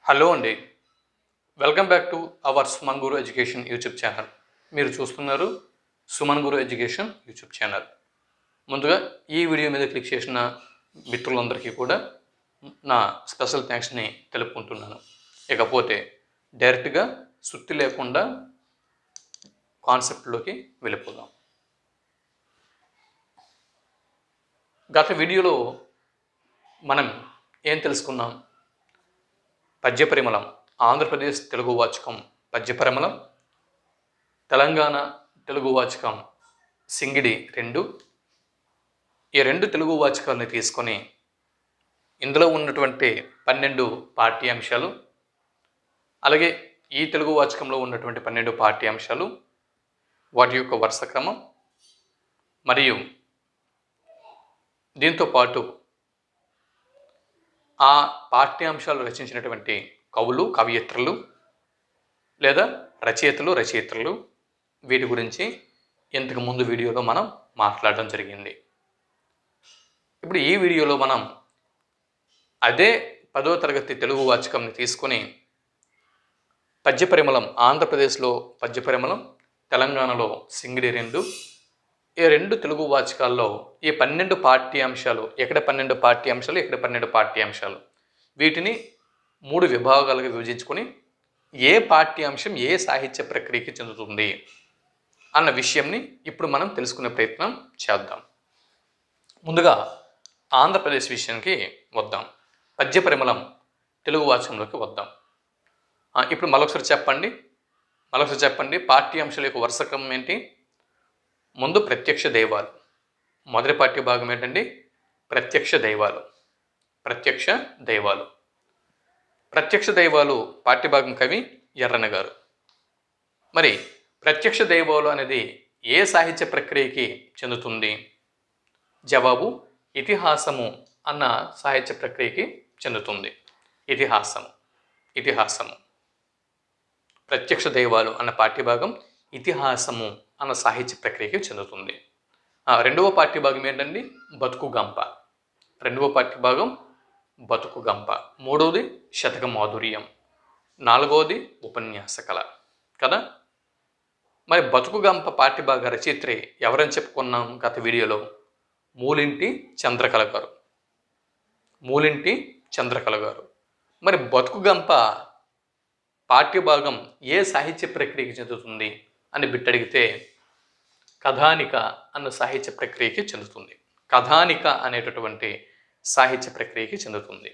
Hello అండి. Welcome back to our Suman Guru education YouTube channel. మీరు చూస్తున్నారు సుమన్ గురు ఎడ్యుకేషన్ యూట్యూబ్ ఛానల్. ముందుగా ఈ వీడియో మీద క్లిక్ చేసిన మిత్రులందరికీ కూడా నా స్పెషల్ థ్యాంక్స్ని తెలుపుకుంటున్నాను. ఇకపోతే డైరెక్ట్గా సుత్తి లేకుండా కాన్సెప్ట్లోకి వెళ్ళిపోదాం. గత వీడియోలో మనం ఏం తెలుసుకున్నాం? పద్యపరిమళం, ఆంధ్రప్రదేశ్ తెలుగు వాచకం పద్యపరిమళం, తెలంగాణ తెలుగు వాచకం సింగిడి 2. ఈ 2 తెలుగు వాచకాలని తీసుకొని ఇందులో ఉన్నటువంటి 12 పాఠ్యాంశాలు, అలాగే ఈ తెలుగు వాచకంలో ఉన్నటువంటి 12 పాఠ్యాంశాలు, వాటి యొక్క వరుస క్రమం, మరియు దీంతో పాటు ఆ పాఠ్యాంశాలు రచించినటువంటి కవులు, కవయిత్రులు లేదా రచయితలు వీటి గురించి ఇంతకు ముందు వీడియోలో మనం మాట్లాడడం జరిగింది. ఇప్పుడు ఈ వీడియోలో మనం అదే 10వ తరగతి తెలుగు వాచకంని తీసుకొని పద్యపరిమళం, ఆంధ్రప్రదేశ్లో పద్యపరిమళం, తెలంగాణలో సింగిడి 2, ఈ 2 తెలుగు వాచకాల్లో ఈ 12 పాఠ్యాంశాలు, ఎక్కడ 12 పాఠ్యాంశాలు, ఎక్కడ 12 పాఠ్యాంశాలు, వీటిని 3 విభాగాలుగా విభజించుకొని ఏ పాఠ్యాంశం ఏ సాహిత్య ప్రక్రియకి చెందుతుంది అన్న విషయంని ఇప్పుడు మనం తెలుసుకునే ప్రయత్నం చేద్దాం. ముందుగా ఆంధ్రప్రదేశ్ విషయానికి వద్దాం. పద్యపరిమళం తెలుగు వాచకంలోకి వద్దాం. ఇప్పుడు మరొకసారి చెప్పండి పాఠ్యాంశాల యొక్క వరుస క్రమం ఏంటి? ముందు ప్రత్యక్ష దైవాలు. మొదటి పాఠ్యభాగం ఏంటండి? ప్రత్యక్ష దైవాలు పాఠ్యభాగం కవి ఎర్రన గారు. మరి ప్రత్యక్ష దైవాలు అనేది ఏ సాహిత్య ప్రక్రియకి చెందుతుంది? జవాబు ఇతిహాసము అన్న సాహిత్య ప్రక్రియకి చెందుతుంది. ఇతిహాసము. ప్రత్యక్ష దైవాలు అన్న పాఠ్యభాగం ఇతిహాసము అన్న సాహిత్య ప్రక్రియకి చెందుతుంది. రెండవ పాఠ్యభాగం ఏంటండి? బతుకు గంప. మూడవది శతక మాధుర్యం. నాలుగవది ఉపన్యాస కళ కదా. మరి బతుకు గంప పాఠ్యభాగ రచయిత్రి ఎవరని చెప్పుకున్నాం గత వీడియోలో? మూలింటి చంద్రకళ గారు. మరి బతుకు గంప పాఠ్యభాగం ఏ సాహిత్య ప్రక్రియకి చెందుతుంది అని బిట్టడిగితే కథానిక అన్న సాహిత్య ప్రక్రియకి చెందుతుంది. కథానిక అనేటటువంటి సాహిత్య ప్రక్రియకి చెందుతుంది.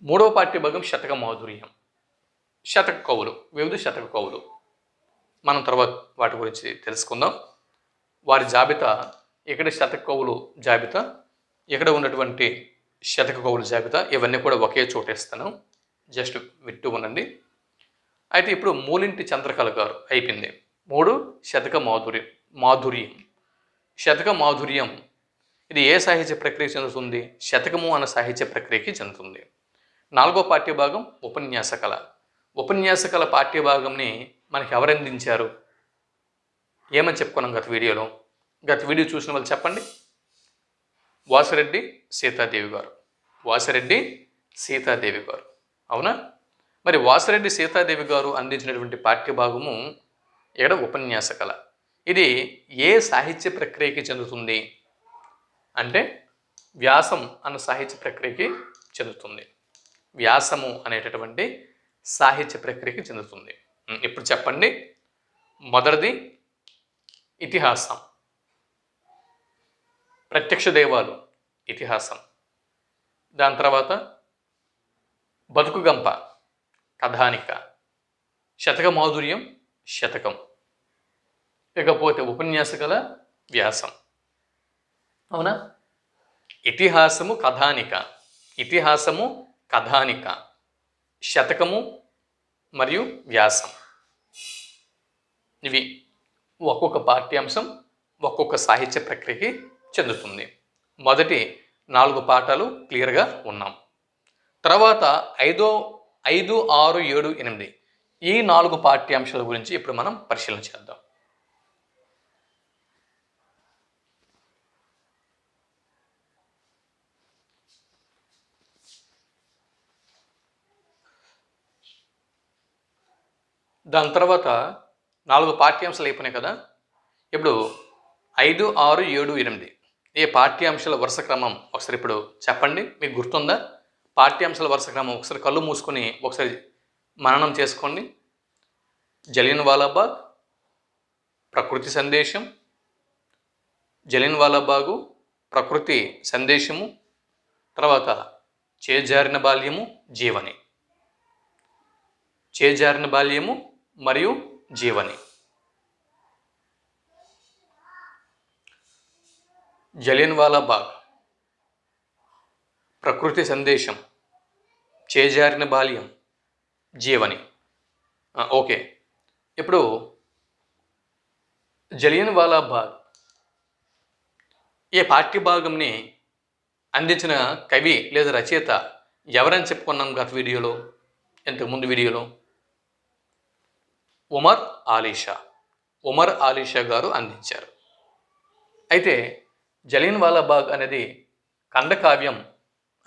మూడవ పాఠ్యభాగం శతక మాధుర్యం. వివిధ శతక కవులు మనం తర్వాత వాటి గురించి తెలుసుకుందాం. వారి జాబితా, ఇక్కడ శతక కవులు జాబితా, ఇక్కడ ఉన్నటువంటి శతక కవుల జాబితా, ఇవన్నీ కూడా ఒకే చోటేస్తాను. జస్ట్ వింటూ ఉండండి. అయితే ఇప్పుడు మూలింటి చంద్రకళ గారు అయిపోయింది. 3 శతక మాధుర్యం. ఇది ఏ సాహిత్య ప్రక్రియకి చెందుతుంది? శతకము అన్న సాహిత్య ప్రక్రియకి చెందుతుంది. 4వ పాఠ్యభాగం ఉపన్యాస కళ పాఠ్యభాగంని మనకి ఎవరు అందించారు? ఏమని చెప్పుకున్నాం గత వీడియో చూసిన వాళ్ళు చెప్పండి. వాసిరెడ్డి సీతాదేవి గారు. అవునా? మరి వాసిరెడ్డి సీతాదేవి గారు అందించినటువంటి పాఠ్యభాగము ఇక్కడ ఉపన్యాస కళ. ఇది ఏ సాహిత్య ప్రక్రియకి చెందుతుంది అంటే వ్యాసం అన్న సాహిత్య ప్రక్రియకి చెందుతుంది. వ్యాసము అనేటటువంటి సాహిత్య ప్రక్రియకి చెందుతుంది. ఇప్పుడు చెప్పండి. మొదటిది ఇతిహాసం, ప్రత్యక్ష దైవాలు ఇతిహాసం. దాని తర్వాత బతుకు గంప కథానిక, శతక మాధుర్యం శతకం, ఇకపోతే ఉపన్యాస కళ వ్యాసం. అవునా? ఇతిహాసము కథానిక, శతకము మరియు వ్యాసం. ఇవి ఒక్కొక్క పాఠ్యాంశం ఒక్కొక్క సాహిత్య ప్రక్రియకి చెందుతుంది. మొదటి 4 పాఠాలు క్లియర్గా ఉన్నాం. తర్వాత 5, 6, 7, 8 ఈ 4 పాఠ్యాంశాల గురించి ఇప్పుడు మనం పరిశీలన చేద్దాం. దాని తర్వాత 4 పాఠ్యాంశాలు అయిపోయినాయి కదా. ఇప్పుడు 5, 6, 7, 8 ఈ పాఠ్యాంశాల వరుస క్రమం ఒకసారి ఇప్పుడు చెప్పండి. మీకు గుర్తుందా? పాఠ్యాంశాల వరుస క్రమం ఒకసారి కళ్ళు మూసుకొని ఒకసారి మననం చేసుకోండి. జలియన్వాలా బాగ్, ప్రకృతి సందేశం, జలియన్వాలా బాగు, ప్రకృతి సందేశము, తర్వాత చేజారిన బాల్యము, జీవని. చేజారిన బాల్యము మరియు జీవని. జలియన్వాలా బాగ్, ప్రకృతి సందేశం, చేజారిన బాల్యం, జీవని. ఓకే, ఇప్పుడు జలియన్వాలా బాగ్ ఈ పాఠ్యభాగంని అందించిన కవి లేదా రచయిత ఎవరని చెప్పుకున్నాం గత వీడియోలో, ఇంతకుముందు వీడియోలో? ఉమర్ అలీ షా. ఉమర్ అలీ షా గారు అందించారు. అయితే జలియన్వాలా బాగ్ అనేది ఖండకావ్యం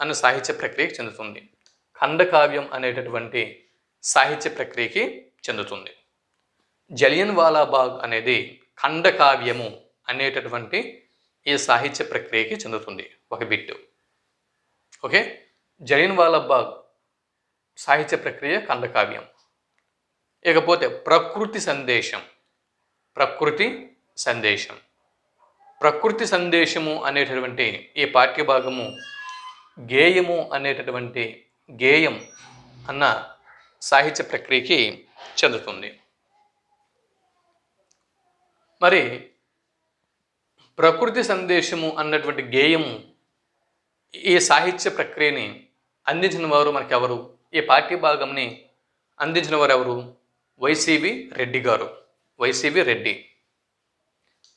అన్న సాహిత్య ప్రక్రియకి చెందుతుంది. ఖండకావ్యం అనేటటువంటి సాహిత్య ప్రక్రియకి చెందుతుంది. జలియన్వాలా బాగ్ అనేది ఖండకావ్యము అనేటటువంటి ఈ సాహిత్య ప్రక్రియకి చెందుతుంది. ఒక బిట్టు. ఓకే, జలియన్వాలా బాగ్ సాహిత్య ప్రక్రియ ఖండకావ్యం. ఇకపోతే ప్రకృతి సందేశం. ప్రకృతి సందేశం. ప్రకృతి సందేశము అనేటటువంటి ఈ పాఠ్యభాగము గేయము అనేటటువంటి గేయం అన్న సాహిత్య ప్రక్రియకి చెందుతుంది. మరి ప్రకృతి సందేశము అన్నటువంటి గేయము ఈ సాహిత్య ప్రక్రియని అందించిన వారు మనకెవరు? ఈ పాఠ్యభాగంని అందించిన వారు ఎవరు? వైసివి రెడ్డి గారు. వైసివి రెడ్డి.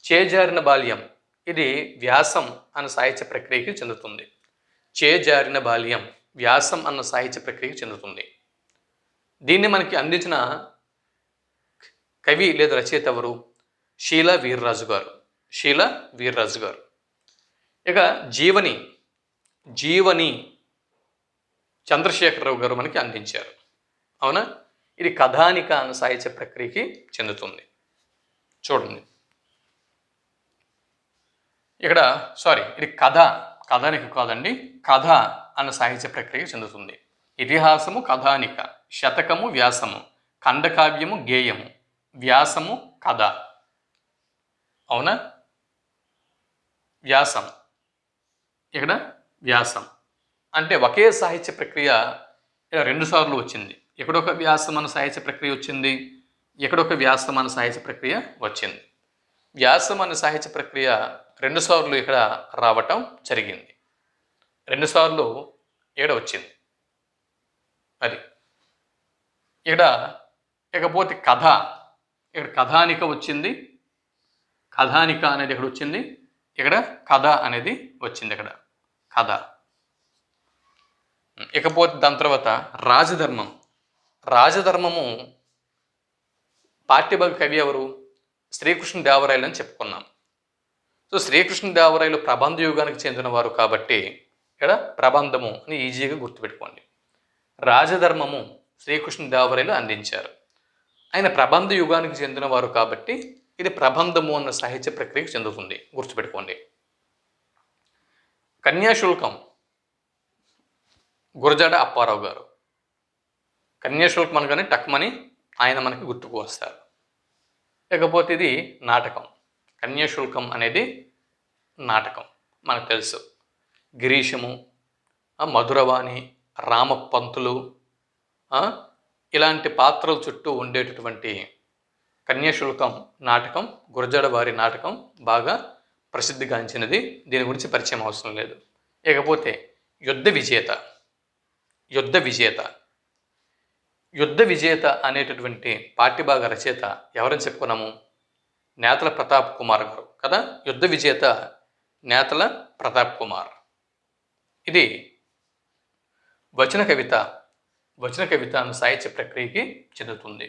చేజారిన బాల్యం ఇది వ్యాసం అన్న సాహిత్య ప్రక్రియకి చెందుతుంది. చేజారిన బాల్యం వ్యాసం అన్న సాహిత్య ప్రక్రియకి చెందుతుంది. దీన్ని మనకి అందించిన కవి లేదా రచయిత ఎవరు? షీలా వీర్రాజు గారు. షీలా వీర్రాజు గారు. ఇక జీవని. జీవని చంద్రశేఖరరావు గారు మనకి అందించారు. అవునా? ఇది కథానిక అన్న సాహిత్య ప్రక్రియకి చెందుతుంది. చూడండి ఇక్కడ, ఇది కథానిక కాదండి, కథ అన్న సాహిత్య ప్రక్రియకి చెందుతుంది. ఇతిహాసము కథానిక, శతకము వ్యాసము, ఖండకావ్యము గేయము, వ్యాసము కథ. అవునా? వ్యాసం. ఇక్కడ వ్యాసం అంటే ఒకే సాహిత్య ప్రక్రియ ఇక్కడ 2 సార్లు వచ్చింది. ఎక్కడొక వ్యాసం అన్న సాహిత్య ప్రక్రియ వచ్చింది, ఎక్కడొక వ్యాసం అన్న సాహిత్య ప్రక్రియ వచ్చింది. వ్యాసం అన్న సాహిత్య ప్రక్రియ 2 సార్లు ఇక్కడ రావటం జరిగింది. 2 సార్లు ఇక్కడ వచ్చింది. అది ఇక్కడ. ఇకపోతే కథ. ఇక్కడ కథానిక వచ్చింది. కథానిక అనేది ఇక్కడ వచ్చింది. ఇక్కడ కథ అనేది వచ్చింది. ఇక్కడ కథ. ఇకపోతే దాని తర్వాత రాజధర్మం. రాజధర్మము పాఠ్యభాగ కవి ఎవరు? శ్రీకృష్ణదేవరాయలు అని చెప్పుకున్నాం. సో శ్రీకృష్ణదేవరాయలు ప్రబంధ యుగానికి చెందినవారు కాబట్టి ఇక్కడ ప్రబంధము అని ఈజీగా గుర్తుపెట్టుకోండి. రాజధర్మము శ్రీకృష్ణదేవరాయలు అందించారు. ఆయన ప్రబంధ యుగానికి చెందినవారు కాబట్టి ఇది ప్రబంధము అన్న సాహిత్య ప్రక్రియకు చెందుతుంది. గుర్తుపెట్టుకోండి. కన్యాశుల్కం గురజాడ అప్పారావు గారు. కన్యాశుల్కం అనగానే టక్మని ఆయన మనకి గుర్తుకు వస్తారు. ఇకపోతే ఇది నాటకం. కన్యాశుల్కం అనేది నాటకం మనకు తెలుసు. గిరీశము, మధురవాణి, రామపంతులు ఇలాంటి పాత్రల చుట్టూ ఉండేటటువంటి కన్యాశుల్కం నాటకం, గురజాడ వారి నాటకం బాగా ప్రసిద్ధిగాంచినది. దీని గురించి పరిచయం అవసరం లేదు. ఇకపోతే యుద్ధ విజేత. యుద్ధ విజేత. యుద్ధ విజేత అనేటటువంటి పాఠ్యభాగ రచయిత ఎవరని చెప్పుకున్నాము? నేతల ప్రతాప్ కుమార్ గారు కదా. యుద్ధ విజేత నేతల ప్రతాప్ కుమార్. ఇది వచన కవిత. వచన కవిత అన్న సాహిత్య ప్రక్రియకి చెందుతుంది.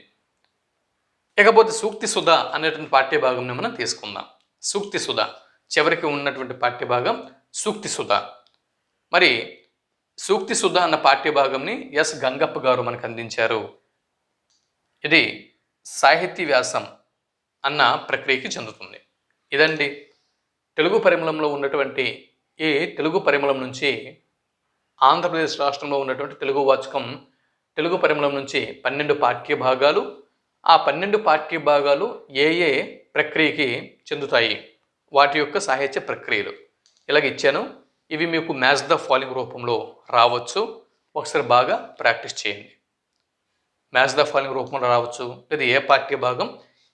ఇకపోతే సూక్తి సుధ అనేటువంటి పాఠ్యభాగంని మనం తీసుకుందాం. సూక్తి సుధ చివరికి ఉన్నటువంటి పాఠ్యభాగం సూక్తి సుధ. మరి సూక్తి సుధ అన్న పాఠ్యభాగంని ఎస్ గంగప్ప గారు మనకు అందించారు. ఇది సాహితీ వ్యాసం అన్న ప్రక్రియకి చెందుతుంది. ఇదండి తెలుగు పరిమళంలో ఉన్నటువంటి ఈ తెలుగు పరిమళం నుంచి ఆంధ్రప్రదేశ్ రాష్ట్రంలో ఉన్నటువంటి తెలుగు వాచకం తెలుగు పరిమళం నుంచి 12 పాఠ్య భాగాలు. ఆ 12 పాఠ్య భాగాలు ఏ ఏ ప్రక్రియకి చెందుతాయి, వాటి యొక్క సాహిత్య ప్రక్రియలు ఇలాగ ఇచ్చాను. ఇవి మీకు మ్యాచ్ ద ఫాలోయింగ్ రూపంలో రావచ్చు. ఒకసారి బాగా ప్రాక్టీస్ చేయండి. మ్యాచ్ ద ఫాలోయింగ్ రూపంలో రావచ్చు, లేదా ఏ పాఠ్య భాగం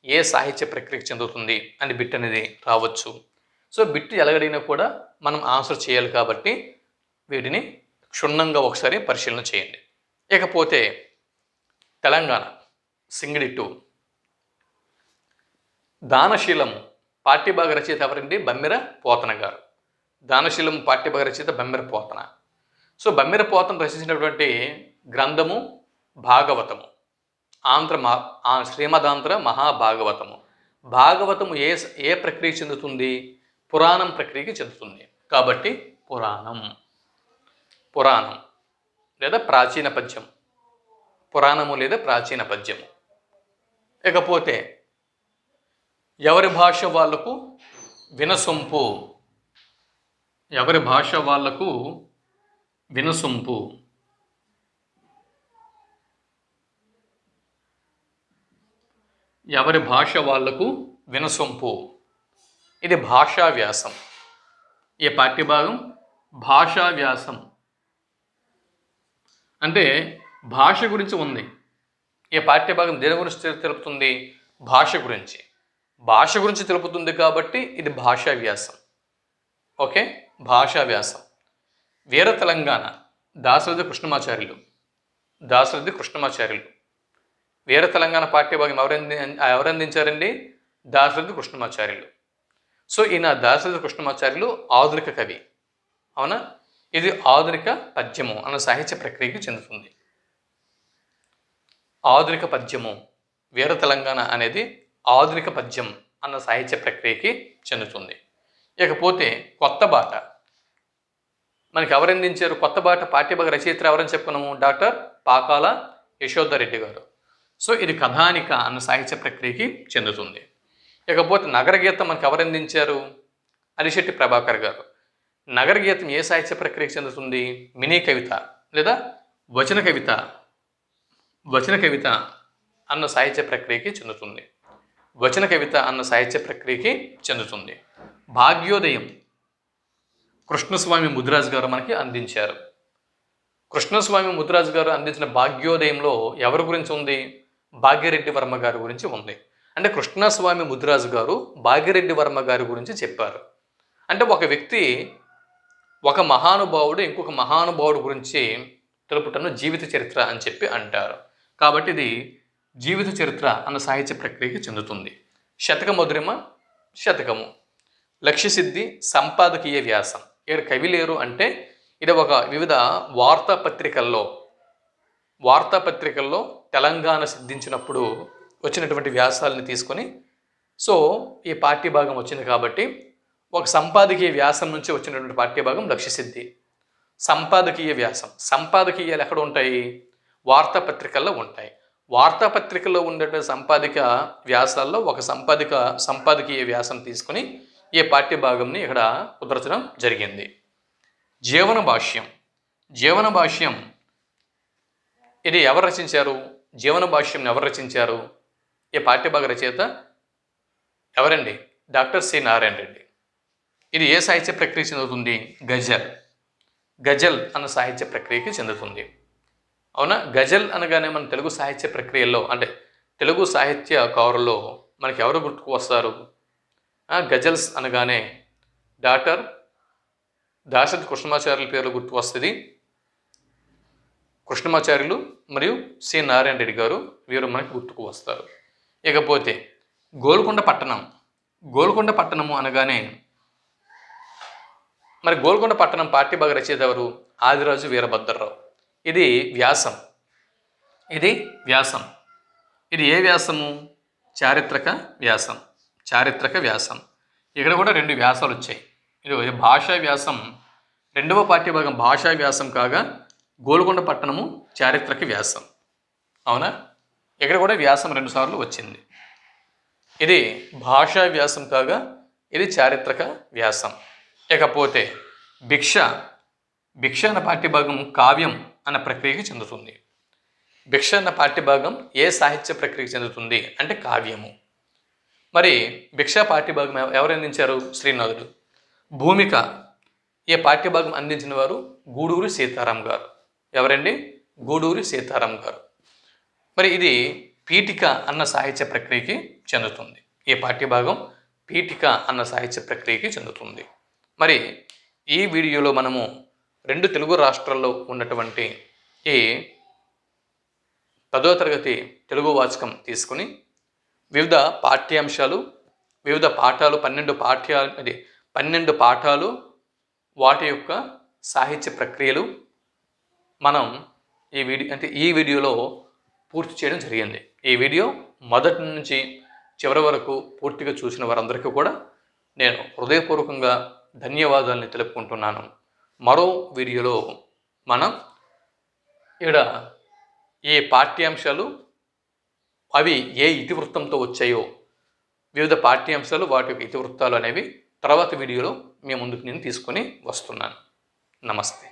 ఏ సాహిత్య ప్రక్రియకి చెందుతుంది అని బిట్ అనేది రావచ్చు. సో బిట్ ఎలాగడిగినా కూడా మనం ఆన్సర్ చేయాలి కాబట్టి వీటిని క్షుణ్ణంగా ఒకసారి పరిశీలన చేయండి. ఇకపోతే తెలంగాణ సింగిడి 2 దానశీలము పాఠ్యభాగ రచయిత ఎవరండి? బమ్మెర పోతన గారు. దానశీలము పాఠ్యభాగ రచయిత బమ్మెర పోతన. సో బమ్మెర పోతన రచించినటువంటి గ్రంథము భాగవతము, శ్రీమదాంధ్ర మహాభాగవతము. భాగవతము ఏ ప్రక్రియకి చెందుతుంది? పురాణం ప్రక్రియకి చెందుతుంది. కాబట్టి పురాణం లేదా ప్రాచీన పద్యం, పురాణము లేదా ప్రాచీన పద్యము. ఇకపోతే ఎవరి భాష వాళ్లకు వినసొంపు, ఎవరి భాష వాళ్లకు వినసొంపు. ఎవరి భాష వాళ్లకు వినసొంపు. ఇది భాషా వ్యాసం. ఈ పాఠ్యభాగం భాషా వ్యాసం అంటే భాష గురించి ఉంది. ఈ పాఠ్యభాగం దేని గురించి తెలుపుతుంది? భాష గురించి. భాష గురించి తెలుపుతుంది కాబట్టి ఇది భాషా వ్యాసం. ఓకే, భాషా వ్యాసం. వీర తెలంగాణ దాశరథి కృష్ణమాచార్యులు. వీర తెలంగాణ పాఠ్యభాగం ఎవరందించారండి? దాశరథి కృష్ణమాచార్యులు. సో ఈయన దాశరథి కృష్ణమాచార్యులు ఆధునిక కవి. అవునా? ఇది ఆధునిక పద్యము అన్న సాహిత్య ప్రక్రియకి చెందుతుంది. ఆధునిక పద్యము, వీర తెలంగాణ అనేది ఆధునిక పద్యం అన్న సాహిత్య ప్రక్రియకి చెందుతుంది. ఇకపోతే కొత్త బాట మనకి ఎవరందించారు? కొత్త బాట పాఠ్యభాగ రచయిత ఎవరని చెప్పుకున్నాము? డాక్టర్ పాకాల యశోధరెడ్డి గారు. సో ఇది కథానిక అన్న సాహిత్య ప్రక్రియకి చెందుతుంది. ఇకపోతే నగరగీతం మనకు ఎవరందించారు? అలిశెట్టి ప్రభాకర్ గారు. నగరగీతం ఏ సాహిత్య ప్రక్రియకి చెందుతుంది? మినీ కవిత లేదా వచన కవిత అన్న సాహిత్య ప్రక్రియకి చెందుతుంది. వచన కవిత అన్న సాహిత్య ప్రక్రియకి చెందుతుంది. భాగ్యోదయం కృష్ణస్వామి ముదిరాజు గారు మనకి అందించారు. కృష్ణస్వామి ముదిరాజు గారు అందించిన భాగ్యోదయంలో ఎవరి గురించి ఉంది? భాగ్యరెడ్డి వర్మ గారి గురించి ఉంది. అంటే కృష్ణస్వామి ముదిరాజు గారు భాగ్యరెడ్డి వర్మ గారి గురించి చెప్పారు. అంటే ఒక వ్యక్తి, ఒక మహానుభావుడు ఇంకొక మహానుభావుడు గురించి తెలుపుటను జీవిత చరిత్ర అని చెప్పి అంటారు. కాబట్టి ఇది జీవిత చరిత్ర అన్న సాహిత్య ప్రక్రియకి చెందుతుంది. శతక మధురిమ శతకము. లక్ష్యసిద్ధి సంపాదకీయ వ్యాసం. ఇక్కడ కవి లేరు అంటే ఇది ఒక వివిధ వార్తాపత్రికల్లో తెలంగాణ సిద్ధించినప్పుడు వచ్చినటువంటి వ్యాసాలని తీసుకొని సో ఈ పాఠ్యభాగం వచ్చింది కాబట్టి ఒక సంపాదకీయ వ్యాసం నుంచి వచ్చినటువంటి పాఠ్యభాగం లక్ష్యసిద్ధి. సంపాదకీయ వ్యాసం, సంపాదకీయాలు ఎక్కడ ఉంటాయి? వార్తాపత్రికల్లో ఉంటాయి. వార్తాపత్రికల్లో ఉండేటువంటి సంపాదిక వ్యాసాల్లో ఒక సంపాదకీయ వ్యాసం తీసుకుని ఈ పాఠ్యభాగంని ఇక్కడ కుదర్చడం జరిగింది. జీవన భాష్యం ఇది ఎవరు రచించారు? జీవన భాష్యం ఎవరు రచించారు? ఈ పాఠ్యభాగ రచయిత ఎవరండి? Doctor C Narayana Reddy. ఇది ఏ సాహిత్య ప్రక్రియకి చెందుతుంది? గజల్ అన్న సాహిత్య ప్రక్రియకి చెందుతుంది. అవునా? గజల్ అనగానే మన తెలుగు సాహిత్య ప్రక్రియలో అంటే తెలుగు సాహిత్యకారుల్లో మనకి ఎవరు గుర్తుకు వస్తారు? గజల్స్ అనగానే డాక్టర్ దాశరథి కృష్ణమాచార్యుల పేర్లు గుర్తుకు వస్తుంది. కృష్ణమాచార్యులు మరియు సి నారాయణ రెడ్డి గారు వీరు మనకి గుర్తుకు వస్తారు. ఇకపోతే గోల్కొండ పట్టణము అనగానే మరి గోల్కొండ పట్టణం పాఠ్యభాగ రచయిత ఎవరు? ఆదిరాజు వీరభద్రరావు. ఇది వ్యాసం. ఇది ఏ వ్యాసము? చారిత్రక వ్యాసం. ఇక్కడ కూడా 2 వ్యాసాలు వచ్చాయి. ఇది భాషా వ్యాసం, 2వ పాఠ్యభాగం భాషా వ్యాసం కాగా గోల్కొండ పట్టణము చారిత్రక వ్యాసం. అవునా? ఇక్కడ కూడా వ్యాసం 2 సార్లు వచ్చింది. ఇది భాషా వ్యాసం కాగా ఇది చారిత్రక వ్యాసం. ఇకపోతే భిక్ష అన్న పాఠ్యభాగం కావ్యం అన్న ప్రక్రియకి చెందుతుంది. భిక్ష అన్న పాఠ్యభాగం ఏ సాహిత్య ప్రక్రియకి చెందుతుంది అంటే కావ్యము. మరి భిక్షా పాఠ్యభాగం ఎవరు అందించారు? శ్రీనాథుడు. భూమిక ఈ పాఠ్యభాగం అందించిన వారు గూడూరి సీతారాం గారు. ఎవరండి? గూడూరి సీతారాం గారు. మరి ఇది పీఠిక అన్న సాహిత్య ప్రక్రియకి చెందుతుంది. ఈ పాఠ్యభాగం పీఠిక అన్న సాహిత్య ప్రక్రియకి చెందుతుంది. మరి ఈ వీడియోలో మనము 2 తెలుగు రాష్ట్రాల్లో ఉన్నటువంటి ఈ 10వ తరగతి తెలుగు వాచకం తీసుకుని వివిధ పాఠ్యాంశాలు, వివిధ పాఠాలు, 12 పాఠాలు, వాటి యొక్క సాహిత్య ప్రక్రియలు మనం ఈ వీడియోలో పూర్తి చేయడం జరిగింది. ఈ వీడియో మొదటి నుంచి చివరి వరకు పూర్తిగా చూసిన వారందరికీ కూడా నేను హృదయపూర్వకంగా ధన్యవాదాలను తెలుపుకుంటున్నాను. మరో వీడియోలో మనం ఇక్కడ ఈ పాఠ్యాంశాలు అవి ఏ ఇతివృత్తంతో వచ్చాయో, వివిధ పాఠ్యాంశాలు వాటి యొక్క ఇతివృత్తాలు అనేవి తర్వాత వీడియోలో మీ ముందుకు నేను తీసుకొని వస్తున్నాను. నమస్తే.